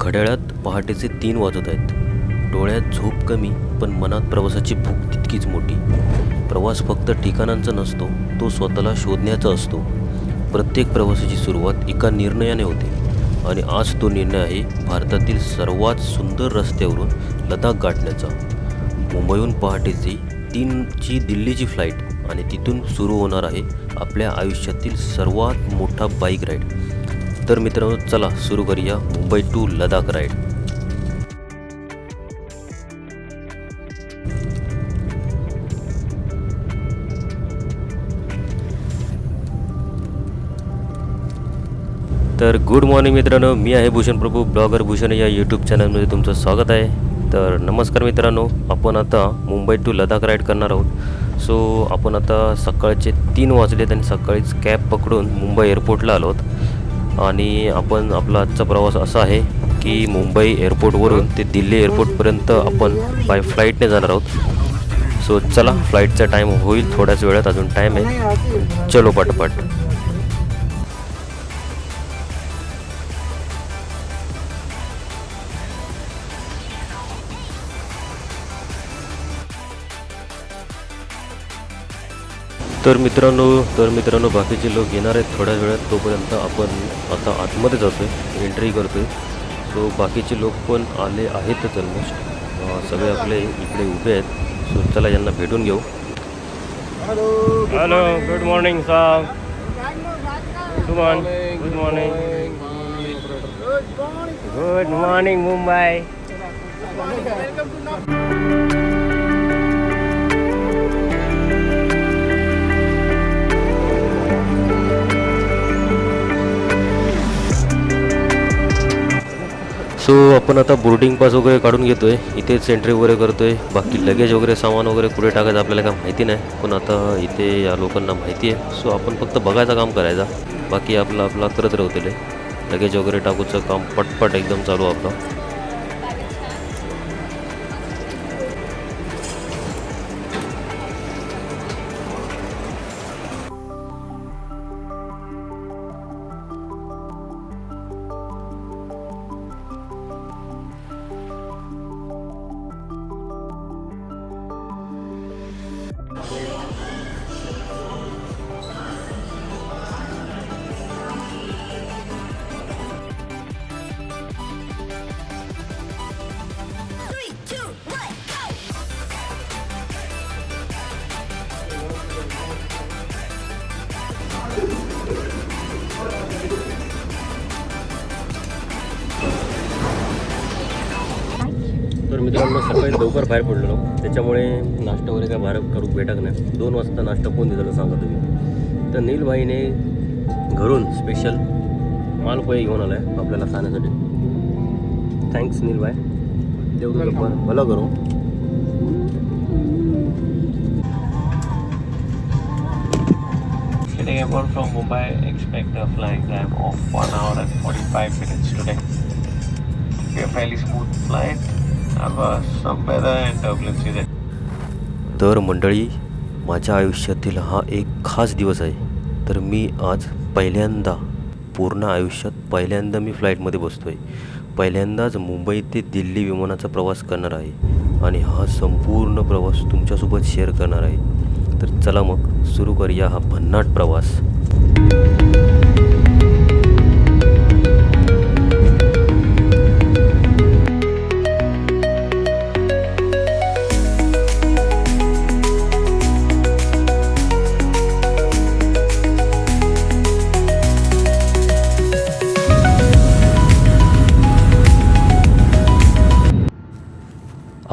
घड्याळात पहाटेचे 3 वाजत आहेत. डोळ्यात झोप कमी पण मनात प्रवासाची भूक तितकीच मोठी. प्रवास फक्त ठिकाणांचा नसतो, तो स्वतःला शोधण्याचा असतो. प्रत्येक प्रवासाची सुरुवात एका निर्णयाने होते आणि आज तो निर्णय आहे भारतातील सर्वात सुंदर रस्त्यावरून लडाख गाठण्याचा. मुंबईहून पहाटेची 3ची दिल्लीची फ्लाईट आणि तिथून सुरू होणार आहे आपल्या आयुष्यातील सर्वात मोठा बाईक राईड. तर मित्रांनो, चला सुरू करूया मुंबई टू लडाख राईड. तर गुड मॉर्निंग मित्रांनो, मी आहे भूषण प्रभू, ब्लॉगर भूषण या यूट्यूब चॅनलमध्ये तुमचं स्वागत आहे. तर नमस्कार मित्रांनो, आपण आता मुंबई टू लडाख राईड करणार आहोत. सो आपण आता सकाळचे 3 वाजलेत आणि सकाळीच कॅब पकडून मुंबई एअरपोर्टला आलो आहोत. आणि आपला आजचा प्रवास असा आहे की मुंबई एअरपोर्टवरून ते दिल्ली एअरपोर्टपर्यंत आपण बाय फ्लाईटने जाणार आहोत. सो चला, फ्लाईटचा टाईम होईल थोड्याच वेळात, अजून टाईम आहे. चलो पटपट. तर मित्रांनो बाकीचे लोक येणार आहेत थोड्या वेळात. तोपर्यंत आपण आता आतमध्ये जातो आहे, एंट्री करतो आहे. सो बाकीचे लोक पण आले आहेतच ऑलमोस्ट. सगळे आपले इकडे उभे आहेत. सो चला यांना भेटून घेऊ. Hello, good morning sir. Suman, good morning. Good morning Mumbai. So आपण आता बोर्डिंग पास वगैरे काढून घेतो आहे. इथेच एंट्री वगैरे करतो आहे. बाकी लगेज वगैरे सामान वगैरे कुठे टाकायचं आपल्याला काय माहिती नाही, पण आता इथे या लोकांना माहिती आहे. सो आपण फक्त बघायचं काम करायचा, बाकी आपला करत राहतील. लगेज वगैरे टाकूचं काम पटपट एकदम चालू आपलं. तर मित्रांनो, सकाळी लवकर बाहेर पडलो, त्याच्यामुळे नाश्ता वगैरे काय बाहेर करू भेटत नाही. 2 वाजता नाश्ता कोण दिलं सांगा तुम्ही. तर नीलभाईने घरून स्पेशल मालपोहे घेऊन आला आहे आपल्याला खाण्यासाठी. थँक्स नीलभाई, देव तुझं भलं करू. Getting aboard from Mumbai, expect a flying time of 1 hour and 45 minutes today. Be a fairly smooth flight. Have some weather and turbulence there. तर मंडळी, माझ्या आयुष्यातील हा एक खास दिवस आहे. तर मी आज पूर्ण आयुष्यात पहिल्यांदा मी फ्लाईटमध्ये बसतो आहे. पहिल्यांदाच मुंबई ते दिल्ली विमानाचा प्रवास करणार आहे आणि हा संपूर्ण प्रवास तुमच्यासोबत शेअर करणार आहे. तर चला मग सुरू करूया हा भन्नाट प्रवास.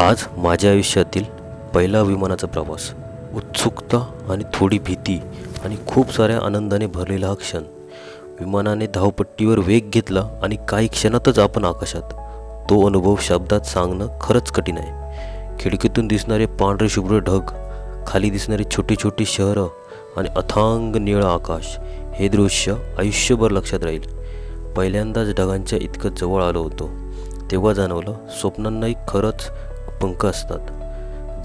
आज माझ्या आयुष्यातील पहिला विमानाचा प्रवास. उत्सुकता आणि थोडी भीती आणि खूप साऱ्या आनंदाने भरलेला हा क्षण. विमानाने धावपट्टीवर वेग घेतला आणि काही क्षणातच आपण आकाशात. तो अनुभव शब्दात सांगणं खरंच कठीण आहे. खिडकीतून दिसणारे पांढरे शुभ्र ढग, खाली दिसणारी छोटी छोटी शहरं आणि अथांग निळं आकाश, हे दृश्य आयुष्यभर लक्षात राहील. पहिल्यांदाच ढगांच्या इतकं जवळ आलो होतो तेव्हा जाणवलं स्वप्नांनाही खरंच पंख असतात.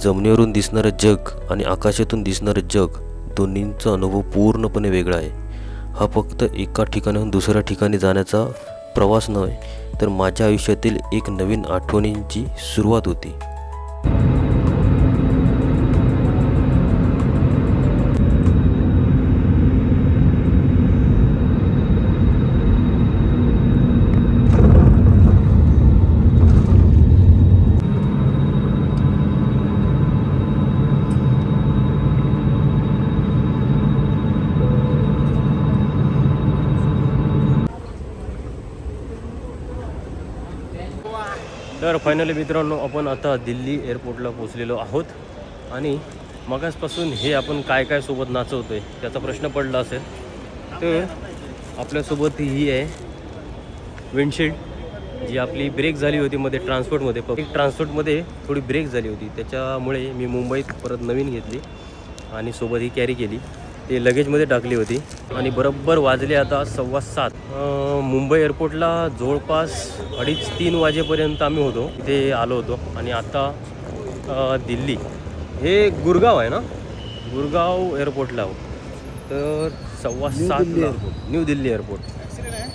जमिनीवरून दिसणारं जग आणि आकाशातून दिसणारं जग, दोन्हींचा अनुभव पूर्णपणे वेगळा आहे. हा फक्त एका ठिकाणाहून दुसऱ्या ठिकाणी जाण्याचा प्रवास नव्हे, तर माझ्या आयुष्यातील एक नवीन आठवणींची सुरुवात होती. तर फायनली मित्रांनो, आपण आता दिल्ली एअरपोर्टला पोचलेलो आहोत. आणि मगासपासून हे आपण काय काय सोबत नाचवतो आहे त्याचा प्रश्न पडला असेल. तर आपल्यासोबत ही आहे विंडशील्ड, जी आपली ब्रेक झाली होती मध्ये ट्रान्सपोर्टमध्ये, पब्लिक ट्रान्सपोर्टमध्ये थोडी ब्रेक झाली होती, त्याच्यामुळे मी मुंबईत परत नवीन घेतली आणि सोबत ही कॅरी केली. ते लगेजमध्ये टाकली होती. आणि बरोबर वाजले आता 7:15. मुंबई एअरपोर्टला जवळपास 2:30-3 वाजेपर्यंत आम्ही होतो, इथे आलो होतो. आणि आता दिल्ली, हे गुरगाव आहे ना, गुरगाव एअरपोर्टला आहोत. तर 7:15 न्यू दिल्ली एअरपोर्ट.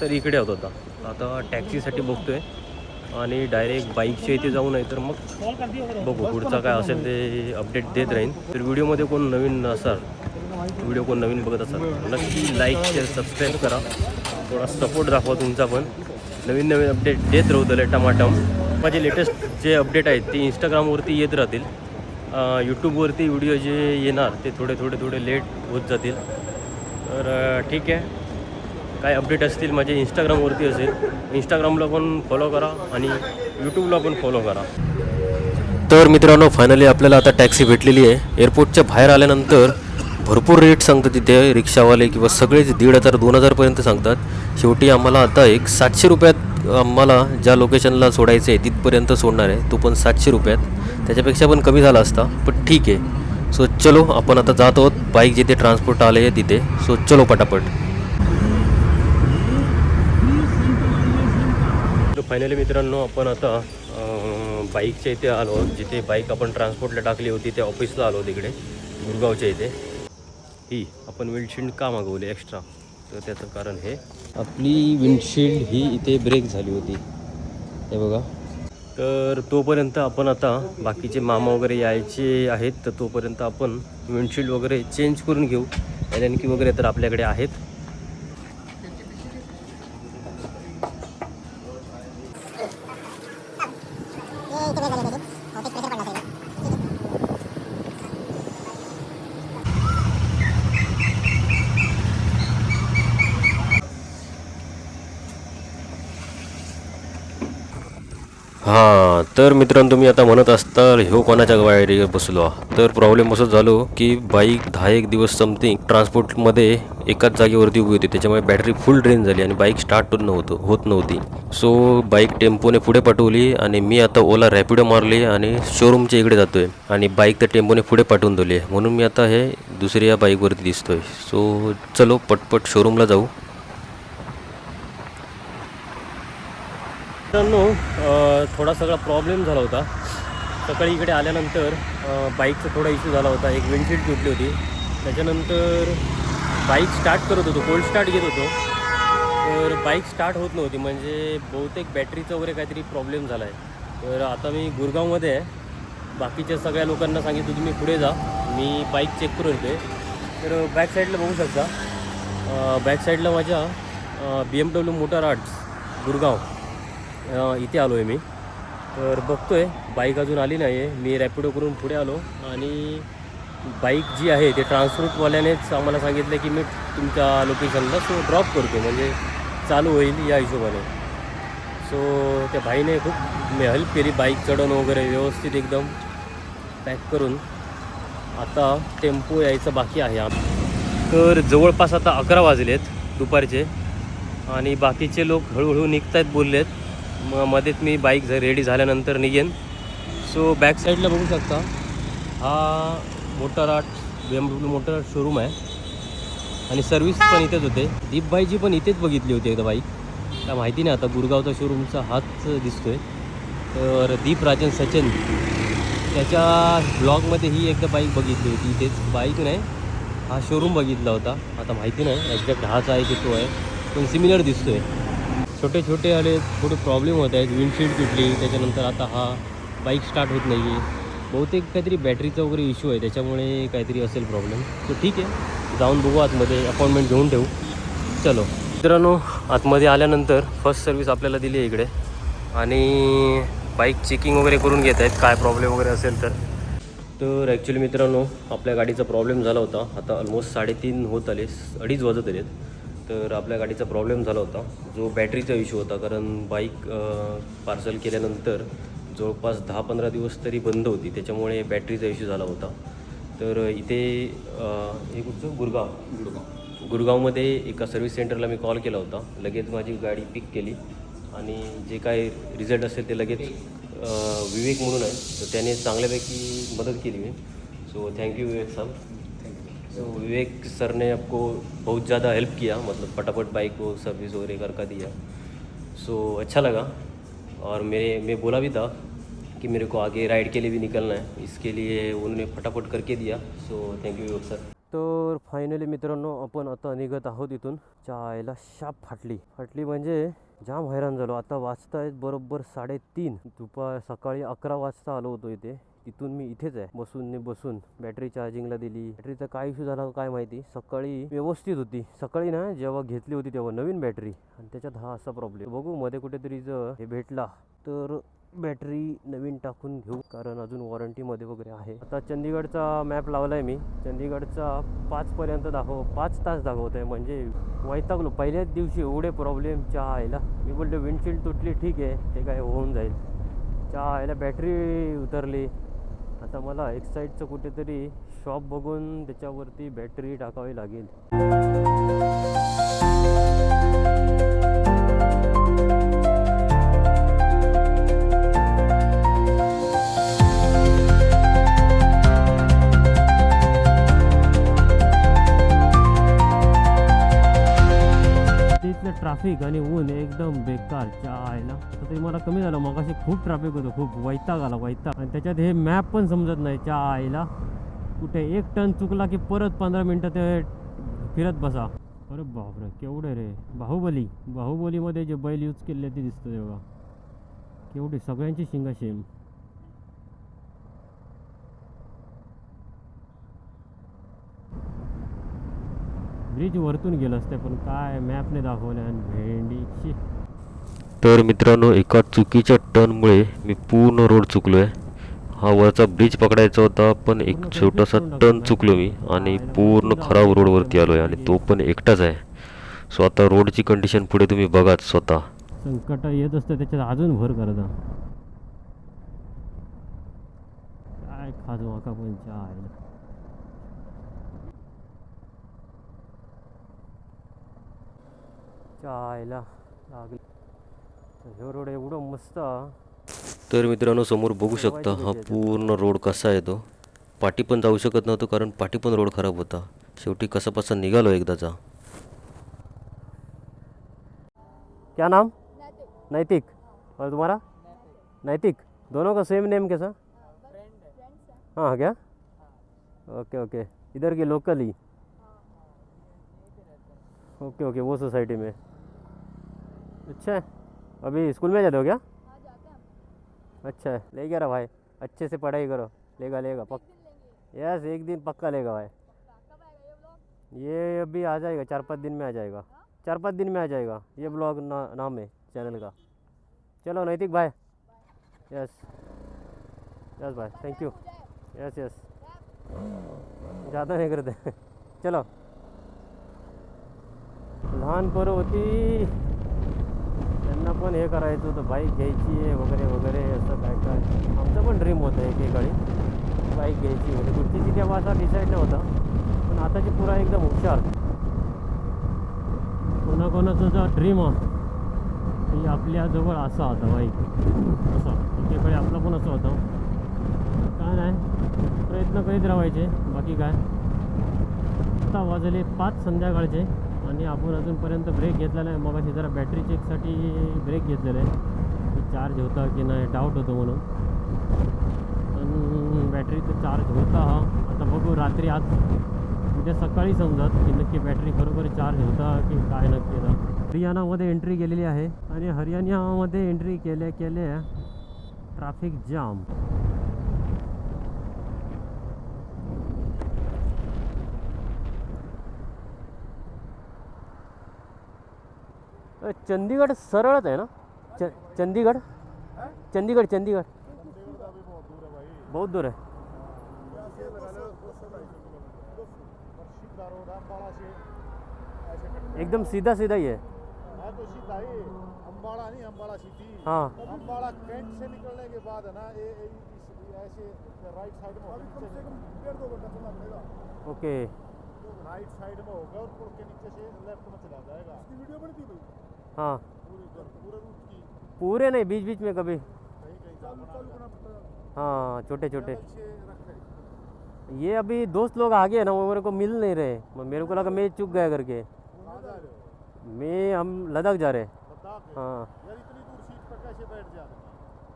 तर इकडे होत होता. आता टॅक्सीसाठी बघतोय आणि डायरेक्ट बाईकच्या इथे जाऊ, नाही तर मग बघू पुढचा काय असेल ते अपडेट देत राहीन. तर व्हिडिओमध्ये कोण नवीन असाल, व्हिडिओ कोण नवीन बघत असाल, नक्की लाईक शेअर सबस्क्राईब करा. थोडा सपोर्ट दाखवा तुमचा पण. नवीन अपडेट देत राहू दले टमाटम. माझे लेटेस्ट जे अपडेट आहेत ते इंस्टाग्रामवरती येत राहतील. यूट्यूबवरती व्हिडिओ जे येणार ते थोडे लेट होत जातील. तर ठीक आहे, काय अपडेट असतील माझे इंस्टाग्रामवरती असेल, इंस्टाग्रामला पण फॉलो करा आणि यूट्यूबला पण फॉलो करा. तर मित्रांनो, फायनली आपल्याला आता टॅक्सी भेटलेली आहे. एअरपोर्टच्या बाहेर आल्यानंतर भरपूर रेट सांगतात तिथे रिक्षावाले, किंवा सगळेच 1,500-2,000पर्यंत सांगतात. शेवटी आम्हाला आता एक 700 रुपयात आम्हाला ज्या लोकेशनला सोडायचं आहे तिथपर्यंत सोडणार आहे, तो पण 700 रुपयात. त्याच्यापेक्षा पण कमी झाला असता, पण ठीक आहे. सो चलो, आपण आता जात आहोत बाईक जिथे ट्रान्सपोर्ट आले आहे तिथे. सो चलो पटापट. फायनली मित्रांनो, आपण आता बाईकच्या इथे आलो आहोत, जिथे बाईक आपण ट्रान्सपोर्टला टाकली होती त्या ऑफिसला आलो तिकडे गुरगावच्या इथे. ही आपण विंडशील्ड का मागवली एक्स्ट्रा, तर त्याचं कारण हे, आपली विंडशील्ड ही इथे ब्रेक झाली होती, हे बघा. तर तोपर्यंत आपण आता, बाकीचे मामा वगैरे यायचे आहेत, तर तोपर्यंत आपण विंडशील्ड वगैरे चेंज करून घेऊ. एलएनकी वगैरे तर आपल्याकडे आहेत. हां, तर मित्रांनो, तुम्ही आता म्हणत असताल ह्यो कोणाच्या गाडीवर बसलो. तर प्रॉब्लेम असं झालो की बाईक 10-1 दिवस समथिंग ट्रान्सपोर्टमध्ये एकाच जागेवरती उभी होती, त्याच्यामुळे बॅटरी फुल ड्रेन झाली आणि बाईक स्टार्ट होत नव्हती. सो बाईक टेम्पोने पुढे पाठवली आणि मी आता ओला रॅपिडो मारली आणि शोरूमच्या इकडे जातोय. आणि बाईक त्या टेम्पोने पुढे पाठवून दिली, म्हणून मी आता हे दुसऱ्या बाईकवरती दिसतोय. सो चलो पटपट शोरूमला जाऊ. मित्रांनो, थोडा सगळा प्रॉब्लेम झाला होता. सकाळी इकडे आल्यानंतर बाईकचा थोडा इश्यू झाला होता. एक विंडशील्ड तुटली होती. त्याच्यानंतर बाईक स्टार्ट करत होतो, कोल्ड स्टार्ट घेत होतो, तर बाईक स्टार्ट होत नव्हती. म्हणजे बहुतेक बॅटरीचं वगैरे काहीतरी प्रॉब्लेम झाला आहे. तर आता मी गुरगावमध्ये आहे. बाकीच्या सगळ्या लोकांना सांगितलं तुम्ही पुढे जा, मी बाईक चेक करून येते. तर बॅक साईडला बघू शकता, बॅक साईडला माझ्या BMW मोटर आर्ट्स गुरगाव इथे आलो आहे मी. तर बघतो आहे बाईक अजून आली नाही आहे. मी रॅपिडो करून पुढे आलो आणि बाईक जी आहे ते ट्रान्सपोर्टवाल्यानेच आम्हाला सांगितलं की मी तुमच्या लोकेशनला ड्रॉप करतो, म्हणजे चालू होईल या हिशोबाने. सो त्या भाईने खूप हेल्प केली, बाईक चढवून वगैरे व्यवस्थित एकदम पॅक करून. आता टेम्पो यायचं बाकी आहे. तर जवळपास आता 11 वाजलेत दुपारचे आणि बाकीचे लोक हळूहळू निघत आहेत बोललेत. मध्येच मी बाईक रेडी झाल्यानंतर निघेन. सो बॅक साईडला बघू शकता, हा motor art BMW motor showroom आहे आणि सर्व्हिस पण इथेच होते. दीपबाईची पण इथेच बघितली होती एकदा बाईक, काय माहिती नाही आता. गुरगावचा शोरूमचा हाच दिसतोय. तर दीप राजन सचिन त्याच्या ब्लॉगमध्ये ही एकदा बाईक बघितली होती इथेच. बाईक नाही, हा शोरूम बघितला होता. आता माहिती नाही एक्झॅक्ट हाच आहे की तो आहे, पण सिमिलर दिसतोय. छोटे छोटे आले थोडे प्रॉब्लेम होत आहेत. विंडशील्ड तुटली, त्याच्यानंतर आता हा बाईक स्टार्ट होत नाही आहे. बहुतेक काहीतरी बॅटरीचा वगैरे इश्यू आहे, त्याच्यामुळे काहीतरी असेल प्रॉब्लेम. तर ठीक आहे, जाऊन बघू आतमध्ये, अपॉइंटमेंट घेऊन ठेवू. चलो मित्रांनो, आतमध्ये आल्यानंतर फर्स्ट सर्विस आपल्याला दिली आहे इकडे आणि बाईक चेकिंग वगैरे करून घेत आहेत काय प्रॉब्लेम वगैरे असेल तर ॲक्च्युली मित्रांनो आपल्या गाडीचा प्रॉब्लेम झाला होता. आता ऑलमोस्ट 3:30 होत आले, 2:30 वाजत आलेत. तर आपल्या गाडीचा प्रॉब्लेम झाला होता जो बॅटरीचा इश्यू होता. कारण बाईक पार्सल केल्यानंतर जवळपास 10-15 दिवस तरी बंद होती, त्याच्यामुळे बॅटरीचा इश्यू झाला होता. तर इथे हे कुठचं गुरगावमध्ये एका सर्व्हिस सेंटरला मी कॉल केला होता. लगेच माझी गाडी पिक केली आणि जे काय रिझल्ट असेल ते लगेच विवेक म्हणून आहे, तर त्याने चांगल्यापैकी मदत केली मी. सो थैंक यू विवेक साहब. सो विवेक सर ने आपको बहुत ज़्यादा हेल्प किया, मतलब फटाफट बाइक को सर्विस वगैरह करके दिया. सो अच्छा लगा और मैं बोला भी था कि मेरे को आगे राइड के लिए भी निकलना है, इसके लिए उन्होंने फटाफट करके दिया. सो थँक्यू विवेक सर. तर फायनली मित्रांनो आपण आता निघत आहोत इथून. चायला शाप फाटली म्हणजे जाम हैराण झालो. आता वाजता आहेत बरोबर 3:30. सकाळी 11 वाजता आलो होतो इथे. इथून मी इथेच आहे बसून बॅटरी चार्जिंगला दिली. बॅटरीचा काय इश्यू झाला काय माहिती. सकाळी व्यवस्थित होती, सकाळी ना जेव्हा घेतली होती तेव्हा नवीन बॅटरी, आणि त्याच्यात हा असा प्रॉब्लेम. बघू मध्ये कुठेतरी जर हे भेटला तर बॅटरी नवीन टाकून घेऊ, कारण अजून वॉरंटीमध्ये वगैरे आहे. आता चंदीगडचा मॅप लावला आहे मी. चंदीगडचा 5 तास दाखवत आहे, म्हणजे वैतागलो. पहिल्याच दिवशी एवढे प्रॉब्लेम आयला. मी बोलतो विंडशील्ड तुटली ठीक आहे, ते काय होऊन जाईल. आयला बॅटरी उतरली. आता मला एक साईडचं कुठेतरी शॉप बघून त्याच्यावरती बॅटरी टाकावी लागेल. ट्रॅफिक आणि ऊन एकदम बेकार आयला. तर ते मला कमी झालं, मगाशी खूप ट्रॅफिक होतं, खूप वैताग आला वैताग. आणि त्याच्यात हे मॅप पण समजत नाही आयला. कुठे 1 टर्न चुकला की परत 15 मिनटं ते फिरत बसा. अरे बापरे केवढे रे. बाहुबलीमध्ये जे बैल यूज केले ते दिसतं तेव्हा. केवढी सगळ्यांची शिंगा सेम. ब्रिज वरतून गेलं असते, पण काय मॅपने दाखवलं आणि भेंडीची. तर मित्रांनो एका चुकीच्या टर्नमुळे मी पूर्ण रोड चुकलो आहे. हा वरचा ब्रिज पकडायचा होता, पण एक छोटासा टर्न चुकलो मी आणि पूर्ण खराब रोडवरती आलो आहे, आणि तो पण एकटाच आहे. सो आता रोडची कंडिशन पुढे तुम्ही बघाच स्वतः. संकट येत असतं त्याच्यात अजून भर करता. काय खाजू आका पण चायला लागली. हे रोड एवढं मस्त. तर मित्रांनो समोर बघू शकता हा पूर्ण रोड कसा आहे. तो पाठी पण जाऊ शकत नव्हतो, कारण पाठी पण रोड खराब होता. शेवटी कसा निघालो एकदाचा. क्या नाम? नैतिक. और तुम्हारा? नैतिक. दोनों का सेम नेम कैसा? हाँ क्या? ओके इधर की लोकल ही. ओके वो सोसाइटी में. अच्छा है. अभी स्कूल में जाते हो क्या? अच्छा है. ले गया रहा भाई, अच्छे से पढ़ाई करो. लेगा यस एक दिन पक्का लेगा भाई. ये अभी आ जाएगा 4-5 दिन में आ जाएगा. 4-5 दिन में आ जाएगा. ये ब्लॉग नाम है चैनल का. चलो नैतिक भाई. यस भाई थैंक यू. यस ज़्यादा नहीं करते. चलो. लहान पोरं होती, त्यांना पण हे करायचं होतं, बाईक घ्यायची आहे वगैरे असं काय. आमचं पण ड्रीम होतं एकेकाळी बाईक घ्यायची वगैरे. कुठची तेव्हा असा डिसाईड नव्हता, पण आताची पुरा एकदम हुशार. कोणाचा जो ड्रीम की आपल्याजवळ असा होता बाईक, असा एकेकाळी आपला पण असं होतं. काय नाही, प्रयत्न करीत राहायचे, बाकी काय. आता वाजले 5 संध्याकाळचे आणि आपण अजूनपर्यंत ब्रेक घेतला नाही. मग अशी जरा बॅटरी चेकसाठी ब्रेक घेतलेला आहे, की चार्ज होता की नाही डाऊट होतो म्हणून. पण बॅटरीचा चार्ज होता हा. आता बघू रात्री, आज उद्या सकाळी समजत की नक्की बॅटरी खरोखर चार्ज होता की काय नक्की. हरियाणामध्ये एंट्री केलेली आहे आणि हरियाणामध्ये एंट्री केल्या केल्या ट्रॅफिक जाम. चंदीगड सरळच आहे ना? चंदीगड चंदीगड चंदीगड बहुत दूर है. एकदम सीधा सीधा ही है. तो सीधा ही अम्बाड़ा नहीं, अम्बाड़ा सिटी. हाँ अम्बाड़ा कैंट से निकलने के बाद है ना ऐसे राइट साइड में होगा, कम से कम 1.5-2 घंटा चलना पड़ेगा. ओके. राइट साइड में होगा और पुल के नीचे से लेफ्ट में चला जाएगा. इसकी वीडियो बनी थी भाई. हाँ पूरे रूट की. पूरे नहीं, बीच बीच में कभी. कहीं कहीं चालू करना पड़ता है. हाँ छोटे छोटे. अच्छे रखे. ये अभी दोस्त लोग आ गए ना, वो मेरे को मिल नहीं रहे. मेरे को लगा मैं चूक गया करके. कहाँ जा रहे हो? हम लद्दाख जा रहे. लद्दाख. हाँ यार इतनी दूर सीट पर कैसे बैठ जा रहे हो?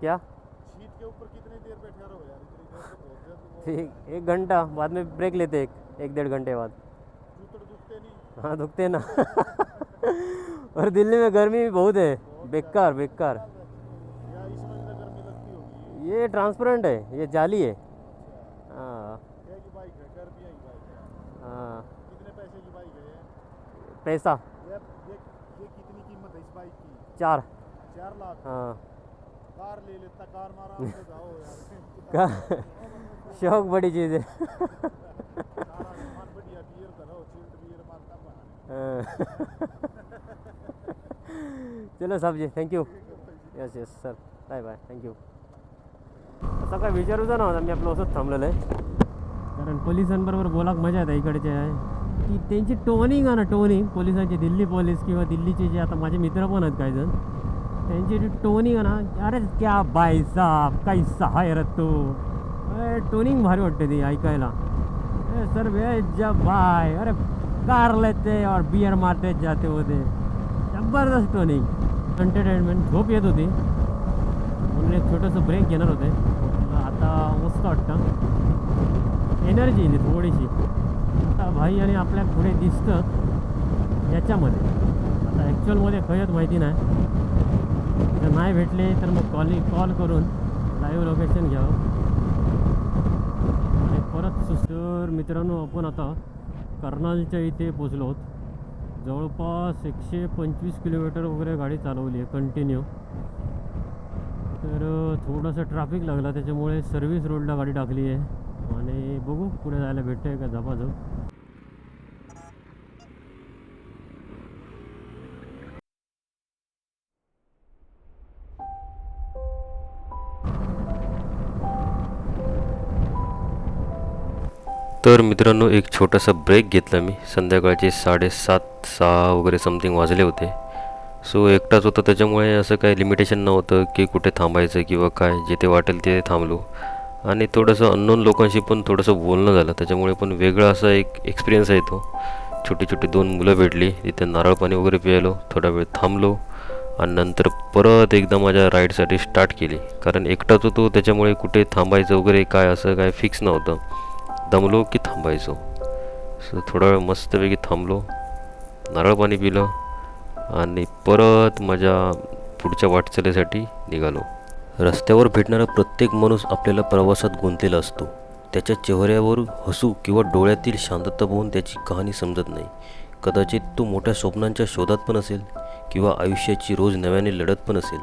क्या सीट के ऊपर कितनी देर बैठे रहो यार? इतनी देर तो बहुत ज्यादा. ठीक, 1 घंटा बाद में ब्रेक लेते, 1-1.5 घंटे बाद. जूतड़ दुखते नहीं. हाँ दुखते ना. और दिल्ली में गर्मी भी बहुत है, बेकार बेकार. या इसमें इतना गर्मी लगती होगी. ये ट्रांसपेरेंट है, ये जाली है. हाँ क्या की बाइक है? गर्मी की बाइक है. हाँ. कितने पैसे की बाइक है ये? पैसा ये कितनी कीमत है इस बाइक की? 4. 4 लाख. हाँ कार ले लेता, कार मारा से जाओ यार. का शौक बड़ी चीज़ है. सारा सामान बढ़िया, बियर करो, चिल्ड बियर मारता बना. चलो साहेब ji, thank you. Yes yes sir, bye bye, thank you. असं काय विचारूचा नव्हता, मी आपलं असंच थांबलेलं आहे. कारण पोलिसांबरोबर बोलाक मजा येते इकडचे आहे की त्यांची टोनिंग आहे ना, टोनिंग पोलिसांची, दिल्ली पोलीस किंवा दिल्लीचे जे आता माझे मित्र पण आहेत काही जण, त्यांची जी टोनिंग आहे ना, अरे क्या बाई साहब कैसा है रे तू, टोनिंग भारी वाटते ती ऐकायला. सर वे जब भाई अरे कार लेते और बियर मारते जाते होते, जबरदस्त टोनिंग. एंटरटेनमेंट. झोप येत होती म्हणून एक छोटंसं ब्रेक घेणार होते. आता मस्त वाटतं, एनर्जी येते थोडीशी. आता भाई आणि आपल्या पुढे दिसतं याच्यामध्ये. आता ॲक्च्युअलमध्ये खयत माहिती नाही, जर नाही भेटले तर मग कॉल करून लाईव्ह लोकेशन घ्यावं. आणि परत सुस्तर मित्रांनो, आपण आता कर्नालच्या इथे पोचलो आहोत. जवळपास 125 किलोमीटर वगैरे गाडी चालवली आहे कंटिन्यू. तर थोडंसं ट्रॅफिक लागला, त्याच्यामुळे सर्व्हिस रोडला गाडी टाकली आहे. आणि बघू पुढे जायला भेटतं आहे का झपाझप. तर मित्रांनो, एक छोटासा ब्रेक घेतला मी. संध्याकाळचे 7:30-6 वगैरे समथिंग वाजले होते. सो एकटाच होता, त्याच्यामुळे असं काही लिमिटेशन नव्हतं की कुठे थांबायचं किंवा काय, जिथे वाटेल तिथे थांबलो. आणि थोडंसं अननोन लोकांशी पण थोडंसं बोलणं झालं, त्याच्यामुळे पण वेगळा असा एक एक्सपिरियन्स आहे तो. छोटी छोटी 2 मुलं भेटली, तिथे नारळ पाणी वगैरे प्यायलो, थोडा वेळ थांबलो आणि नंतर परत एकदा माझ्या राईडसाठी स्टार्ट केली. कारण एकटाच होतो, त्याच्यामुळे कुठे थांबायचं वगैरे काय असं काय फिक्स नव्हतं. दमलो की थांबायचो. सो थोडा वेळ मस्तपैकी थांबलो, नारळ पाणी पिलं आणि परत माझ्या पुढच्या वाटचालीसाठी निघालो. रस्त्यावर भेटणारा प्रत्येक माणूस आपल्याला प्रवासात गुंतलेला असतो. त्याच्या चेहऱ्यावर हसू किंवा डोळ्यातील शांतता पाहून त्याची कहाणी समजत नाही. कदाचित तो मोठ्या स्वप्नांच्या शोधात पण असेल किंवा आयुष्याची रोज नव्याने लढत पण असेल.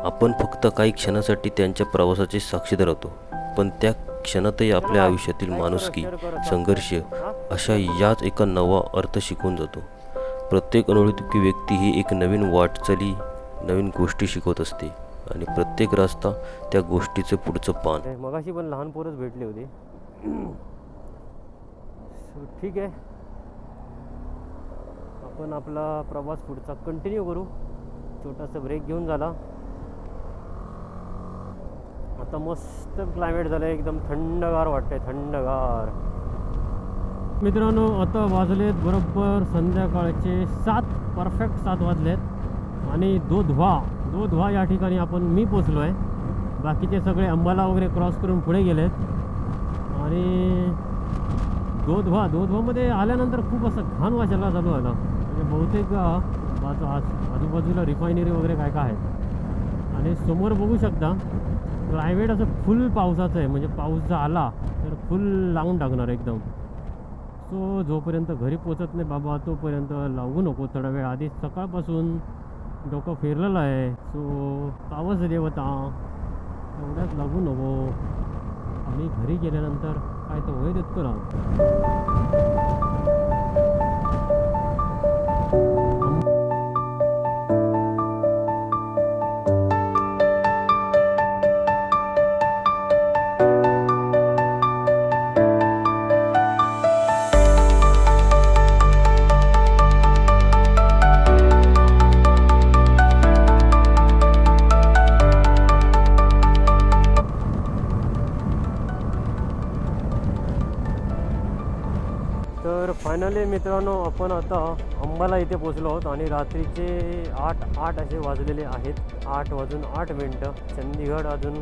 आपण फक्त काही क्षणासाठी त्यांच्या प्रवासाचे साक्षीदार होतो, पण त्या क्षणातही आपल्या आयुष्यातील माणुसकी, संघर्ष अशा याच एका नवा अर्थ शिकवून जातो. प्रत्येक अनोळखी व्यक्ती ही एक नवीन वाटचाली, नवीन गोष्टी शिकवत असते आणि प्रत्येक रस्ता त्या गोष्टीचं पुढचं पान. मगाशी पण लहान पोरच भेटली होती. सो ठीक आहे, आपण आपला प्रवास पुढचा कंटिन्यू करू. छोटासा ब्रेक घेऊन झाला. आता मस्त क्लायमेट झालं, एकदम थंडगार वाटतंय, थंडगार. मित्रांनो, आता वाजलेत बरोबर संध्याकाळचे 7, परफेक्ट 7 वाजलेत. आणि दोधवा या ठिकाणी मी पोचलो आहे. बाकीचे सगळे अंबाला वगैरे क्रॉस करून पुढे गेलेत. आणि दोधवामध्ये आल्यानंतर खूप असं घाण वाजायला चालू झाला. म्हणजे बहुतेक आजूबाजूला रिफायनरी वगैरे काय काय आहेत. आणि समोर बघू शकता क्लायमेट असं फुल पावसाचं आहे, म्हणजे पाऊस जर आला तर फुल लावून टाकणार एकदम. सो जोपर्यंत घरी पोचत नाही बाबा तोपर्यंत लावू नको, थोडा वेळ आधी सकाळपासून डोकं फिरलेलं आहे. सो पावस देवता एवढ्यात लागू नको. आम्ही घरी गेल्यानंतर काय तर होईल इतकं राहू. तर फायनली मित्रांनो आपण आता अंबाला इथे पोचलो आहोत आणि रात्रीचे 8 असे वाजलेले आहेत. 8:08. चंदीगड अजून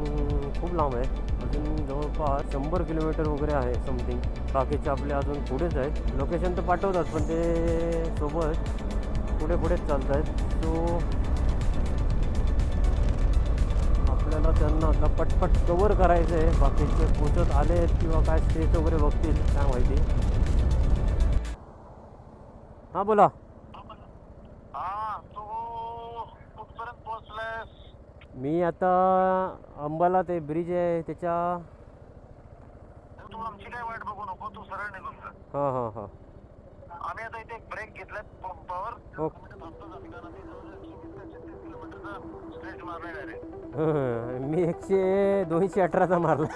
खूप लांब आहे, अजून जवळपास 100 किलोमीटर वगैरे आहे समथिंग. बाकीचे आपले अजून पुढेच आहेत. लोकेशन तर पाठवतात पण ते सोबत पुढेच चालत आहेत. सो आपल्याला त्यांना आता पटपट कवर करायचं आहे. बाकीचे पोचत आले आहेत किंवा काय स्टेट वगैरे बघतील काय माहिती. हां बोला. तू कुठपर्यंत पोहोचलायस? मी आता अंबाला ते ब्रिज आहे त्याच्या. तू आमची काय वाट बघू नको, तू सरळ निघून जा. हां. आम्ही आता इथे एक ब्रेक घेतलाय पंपावर. ओके. स्ट्रेच मारलाय डायरेक्ट. मी 218चा मारला.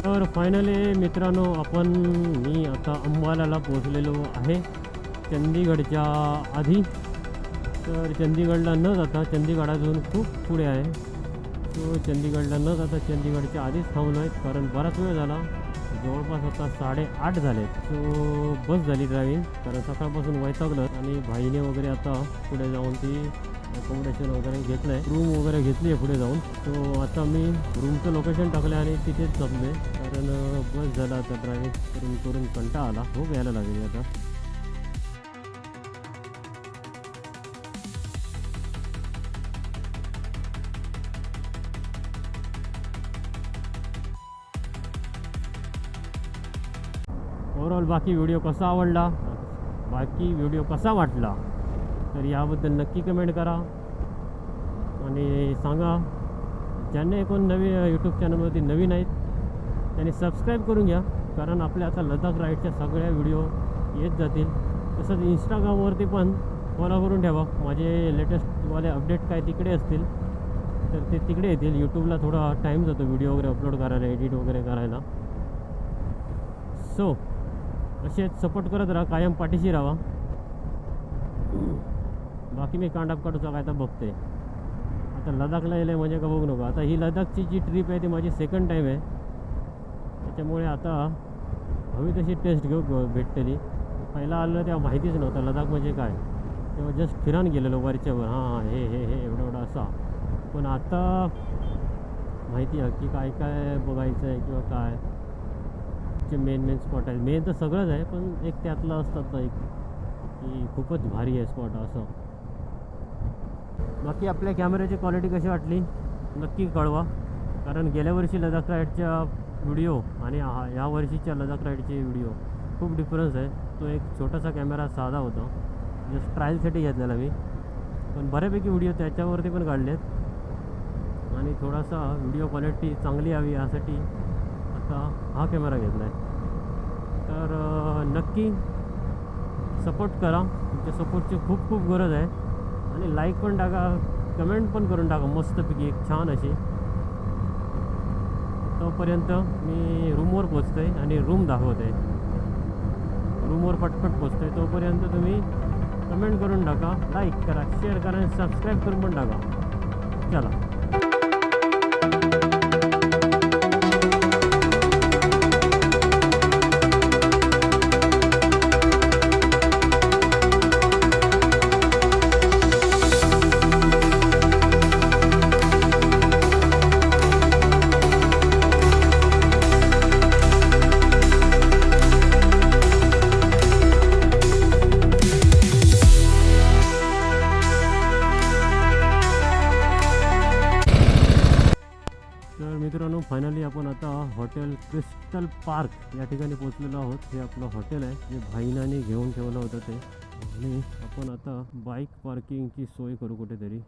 तर फायनली मित्रांनो मी आता अंबालाला पोहोचलेलो आहे चंदीगडच्या आधी. तर चंदीगडला न जाता, चंदीगडातून खूप पुढे आहे. तो चंदीगडला न जाता चंदीगडच्या आधीच थांबलो आहे, कारण बराच वेळ झाला. जवळपास आता 8:30 झाले. सो बस झाली ड्रायव्हिंग, कारण सकाळपासून वैतागलं. आणि भाईने वगैरे आता पुढे जाऊन ती अकोमोडेशन वगैरे घेतलं आहे, रूम वगैरे घेतली आहे पुढे जाऊन. सो आता मी रूमचं लोकेशन टाकलं आणि तिथेच जमले, कारण बस झाला आता ड्रायव्हिंग करून कंटाळा आला. खूप यायला लागेल आता. ओव्हरऑल बाकी व्हिडिओ कसा आवडला, बाकी व्हिडिओ कसा वाटला तर याबद्दल नक्की कमेंट करा आणि सांगा. ज्यांनी कोण नवीन यूट्यूब चॅनलवरती नवीन आहेत त्यांनी सबस्क्राईब करून घ्या, कारण आपल्या आता लडाख राईडच्या सगळ्या व्हिडिओ येत जातील. तसंच इंस्टाग्रामवरती पण फॉलो करून ठेवा. माझे लेटेस्टवाले अपडेट काय तिकडे असतील तर ते तिकडे येतील. यूट्यूबला थोडा टाईम जातो व्हिडिओ वगैरे अपलोड करायला, एडिट वगैरे करायला. सो असेच सपोर्ट करत राहा, कायम पाठीशी राहा. बाकी मी कांडाप काढूचा काय तर बघते. आता लडाखला येईल म्हणजे का बघू नका. आता ही लडाखची जी ट्रिप आहे ती माझी सेकंड टाईम आहे, त्याच्यामुळे आता हवी तशी टेस्ट भेटतेली. पहिला आलं तेव्हा माहितीच नव्हतं लडाख म्हणजे काय, तेव्हा जस्ट फिरान गेलेलो वरच्यावर. हां हे एवढं असा. पण आता माहिती आहे की काय काय बघायचं आहे किंवा काय जे मेन स्पॉट आहे. मेन तर सगळंच आहे, पण एक त्यातलं असतात एक की खूपच भारी आहे स्पॉट असं. बाकी आपल्या कॅमेऱ्याची क्वालिटी कशी वाटली नक्की कळवा, कारण गेल्या वर्षी लडाख राईडच्या व्हिडिओ आणि ह्या वर्षीच्या लडाख राईडचे व्हिडिओ खूप डिफरन्स आहे. तो एक छोटासा कॅमेरा साधा होता, जस्ट ट्रायलसाठी घेतलेला मी, पण बऱ्यापैकी व्हिडिओ त्याच्यावरती पण काढले आहेत. आणि थोडासा व्हिडिओ क्वालिटी चांगली यावी यासाठी आता हा कॅमेरा घेतला आहे. तर नक्की सपोर्ट करा, तुमच्या सपोर्टची खूप खूप गरज आहे. आणि लाईक पण टाका, कमेंट पण करून टाका मस्तपैकी एक छान अशी. तोपर्यंत मी रूमवर पोचतो आहे आणि रूम दाखवत आहे. रूमवर पटपट पोचतो आहे, तोपर्यंत तुम्ही कमेंट करून टाका, लाईक करा, शेअर करा आणि सबस्क्राईब करून पण टाका. चला. तर मित्रांनो फायनली आपण आता हॉटेल क्रिस्टल पार्क या ठिकाणी पोहोचलेलो आहोत. हे आपलं हॉटेल आहे जे भाईनाने घेऊन ठेवलं होतं ते. आणि आपण आता बाईक पार्किंगची सोय करू कुठेतरी.